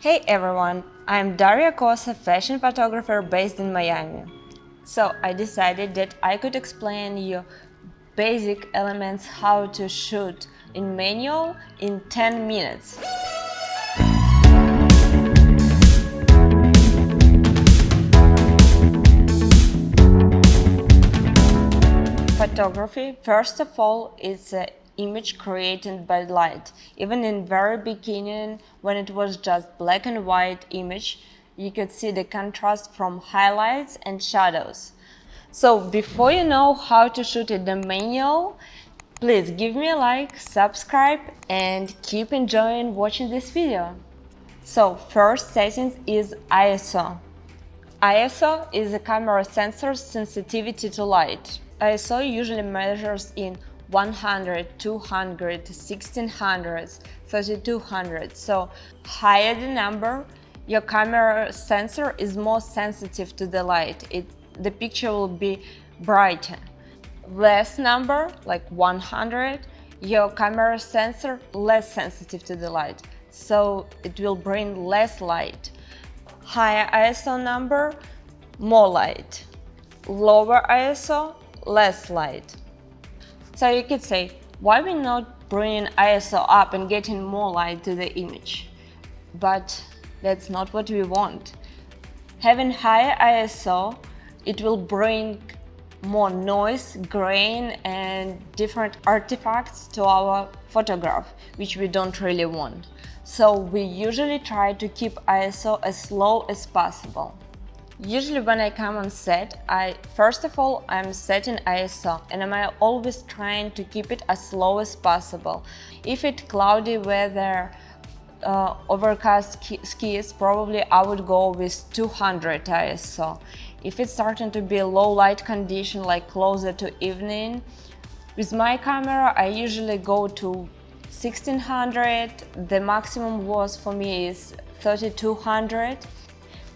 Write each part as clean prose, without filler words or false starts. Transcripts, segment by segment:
Hey everyone, I'm Daria Kosa, fashion photographer based in Miami. So I decided that I could explain you basic elements how to shoot in manual in 10 minutes. Photography, first of all, is an image created by light. Even in very beginning, when it was just black and white image, you could see the contrast from highlights and shadows. So before you know how to shoot in the manual, please give me a like, subscribe, and keep enjoying watching this video. So first settings is ISO. ISO is a camera sensor's sensitivity to light. ISO usually measures in 100, 200, 1600, 3200. So higher the number, your camera sensor is more sensitive to the light. The picture will be brighter. Less number, like 100, your camera sensor less sensitive to the light. So it will bring less light. Higher ISO number, more light. Lower ISO, less light. So you could say, why we not bringing ISO up and getting more light to the image? But that's not what we want. Having higher ISO, it will bring more noise, grain, and different artifacts to our photograph, which we don't really want. So we usually try to keep ISO as low as possible. Usually when I come on set, first of all, I'm setting ISO and I'm always trying to keep it as low as possible. If it's cloudy weather, overcast skies, probably I would go with 200 ISO. If it's starting to be low light condition, like closer to evening, with my camera I usually go to 1600. The maximum was for me is 3200.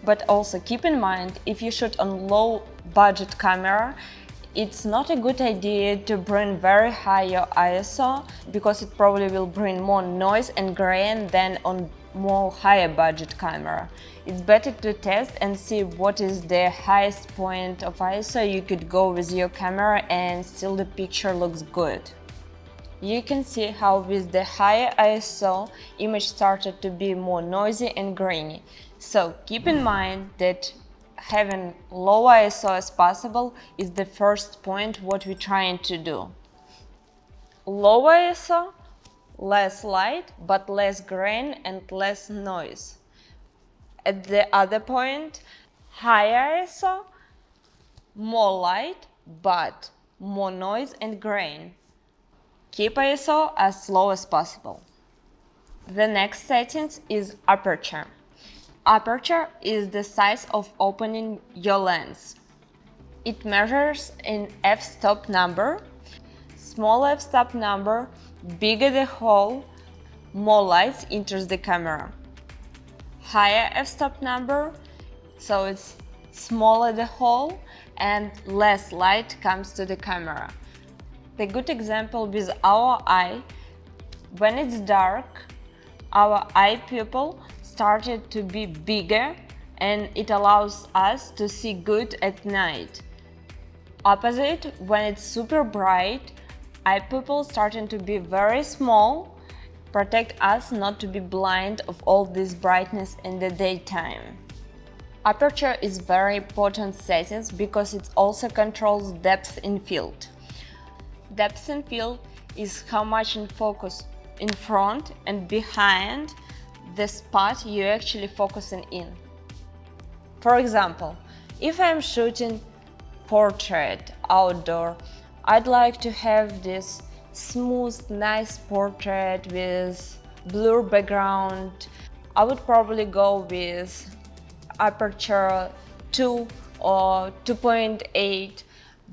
But also keep in mind, if you shoot on low budget camera, it's not a good idea to bring very high your ISO, because it probably will bring more noise and grain than on more higher budget camera. It's better to test and see what is the highest point of ISO you could go with your camera and still the picture looks good. You can see how with the higher ISO, image started to be more noisy and grainy. So keep in mind that having low ISO as possible is the first point what we're trying to do. Low ISO, less light, but less grain and less noise. At the other point, higher ISO, more light, but more noise and grain. Keep ISO as low as possible. The next settings is aperture. Aperture is the size of opening your lens. It measures in f-stop number. Smaller f-stop number, bigger the hole, more light enters the camera. Higher f-stop number, so it's smaller the hole and less light comes to the camera. The good example with our eye, when it's dark, our eye pupil started to be bigger and it allows us to see good at night. Opposite, when it's super bright, eye pupil starting to be very small, protect us not to be blind of all this brightness in the daytime. Aperture is very important settings because it also controls depth in field. Depth in field is how much in focus in front and behind the spot you're actually focusing in. For example, if I'm shooting portrait outdoor, I'd like to have this smooth, nice portrait with blur background. I would probably go with aperture 2 or 2.8.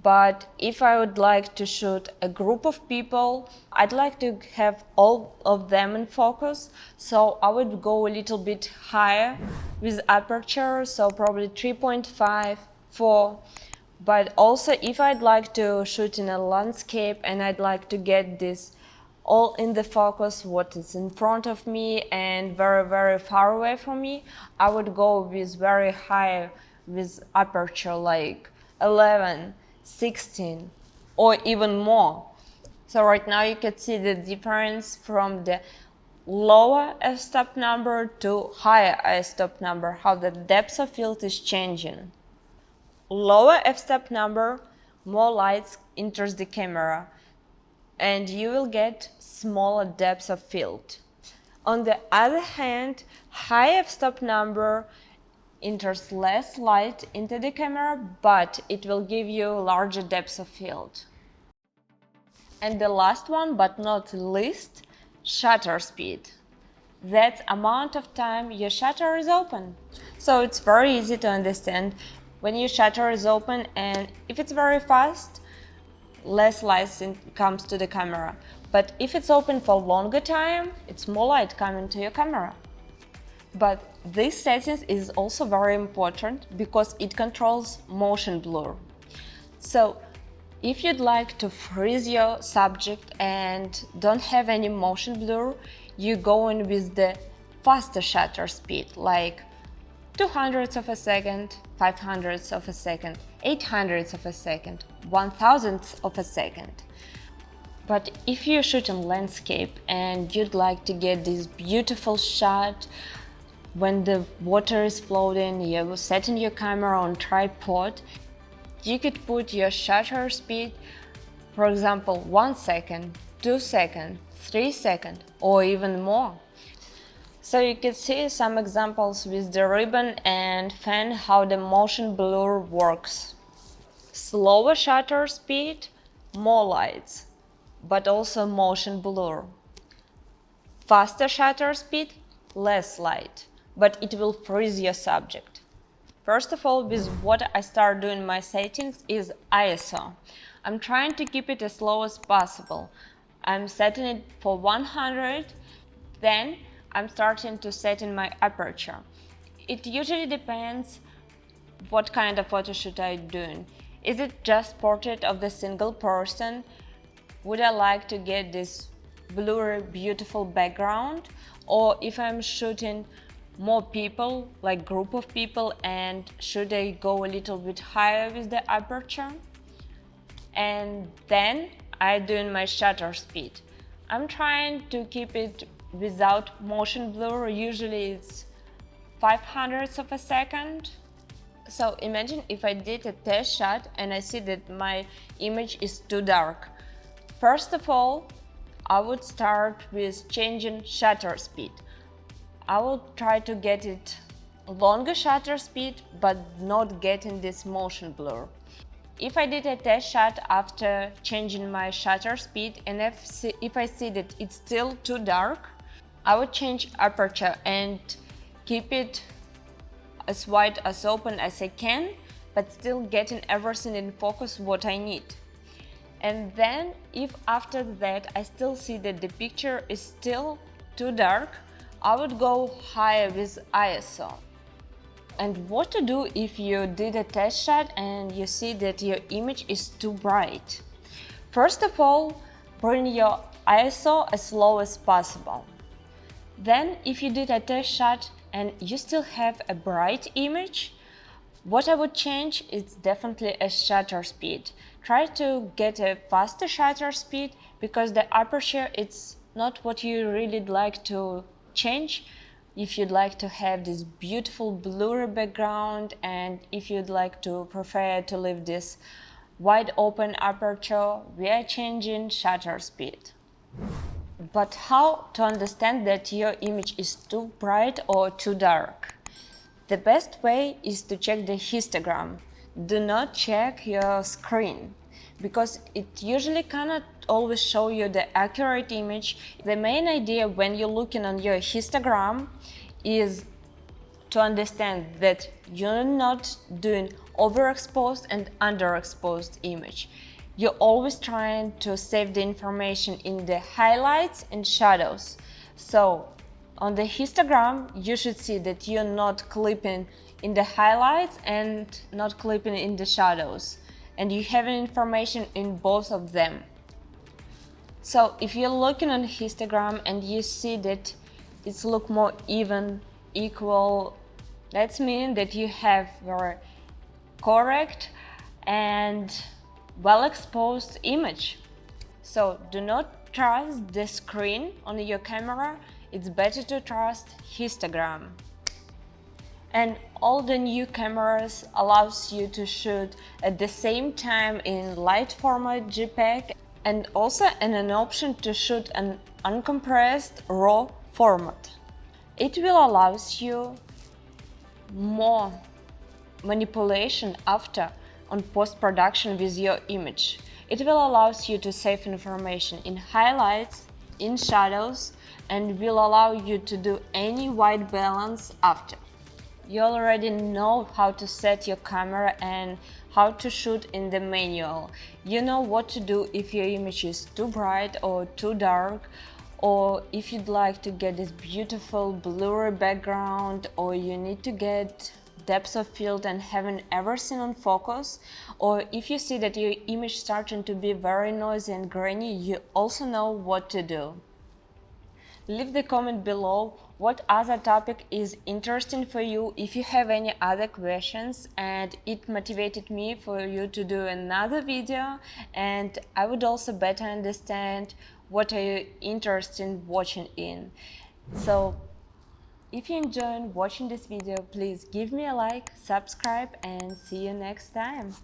But if I would like to shoot a group of people, I'd like to have all of them in focus, so I would go a little bit higher with aperture, so probably 3.5, 4. But also if I'd like to shoot in a landscape and I'd like to get this all in the focus, what is in front of me and very far away from me, I would go with very high with aperture like 11, 16 or even more. So right now you can see the difference from the lower f-stop number to higher f-stop number, how the depth of field is changing. Lower f-stop number, more lights enters the camera and you will get smaller depth of field. On the other hand, high f-stop number enters less light into the camera, but it will give you larger depth of field. And the last one, but not least, shutter speed. That's amount of time your shutter is open. So it's very easy to understand when your shutter is open, and if it's very fast, less light comes to the camera. But if it's open for longer time, it's more light coming to your camera. But this settings is also very important because it controls motion blur. So if you'd like to freeze your subject and don't have any motion blur, you go in with the faster shutter speed, like 200ths of a second, 500ths of a second, 800ths of a second, 1000ths of a second. But if you're shooting landscape and you'd like to get this beautiful shot when the water is floating, you're setting your camera on tripod, you could put your shutter speed, for example, 1 second, 2 seconds, 3 seconds, or even more. So you can see some examples with the ribbon and fan how the motion blur works. Slower shutter speed, more lights, but also motion blur. Faster shutter speed, less light, but it will freeze your subject. First of all, with what I start doing my settings is ISO. I'm trying to keep it as low as possible. I'm setting it for 100, then I'm starting to set in my aperture. It usually depends what kind of photo shoot I'm doing. Is it just portrait of the single person? Would I like to get this blurry, beautiful background? Or if I'm shooting more people, like group of people, and should I go a little bit higher with the aperture? And then I'm doing my shutter speed. I'm trying to keep it without motion blur. Usually it's 500ths of a second. So imagine if I did a test shot and I see that my image is too dark. First of all, I would start with changing shutter speed. I will try to get it longer shutter speed, but not getting this motion blur. If I did a test shot after changing my shutter speed and if I see that it's still too dark, I would change aperture and keep it as wide as open as I can, but still getting everything in focus what I need. And then if after that I still see that the picture is still too dark, I would go higher with ISO. And what to do if you did a test shot and you see that your image is too bright? First of all, bring your ISO as low as possible. Then, if you did a test shot and you still have a bright image, what I would change is definitely a shutter speed. Try to get a faster shutter speed because the aperture it's not what you really like to change. If you'd like to have this beautiful blurry background and if you'd like to prefer to leave this wide open aperture, we are changing shutter speed. But how to understand that your image is too bright or too dark? The best way is to check the histogram. Do not check your screen, because it usually cannot always show you the accurate image. The main idea when you're looking on your histogram is to understand that you're not doing overexposed and underexposed image. You're always trying to save the information in the highlights and shadows. So on the histogram, you should see that you're not clipping in the highlights and not clipping in the shadows. And you have information in both of them. So if you're looking on histogram and you see that it's look more even, equal, that's mean that you have very correct and well exposed image. So do not trust the screen on your camera, it's better to trust histogram. And all the new cameras allows you to shoot at the same time in light format JPEG and also an option to shoot an uncompressed RAW format. It will allow you more manipulation after on post-production with your image. It will allow you to save information in highlights, in shadows, and will allow you to do any white balance after. You already know how to set your camera and how to shoot in the manual. You know what to do if your image is too bright or too dark, or if you'd like to get this beautiful blurry background, or you need to get depth of field and having everything on focus, or if you see that your image starting to be very noisy and grainy, you also know what to do. Leave the comment below what other topic is interesting for you. If you have any other questions, and it motivated me for you to do another video, and I would also better understand what are you interested in watching in. So if you enjoyed watching this video, please give me a like, subscribe, and see you next time.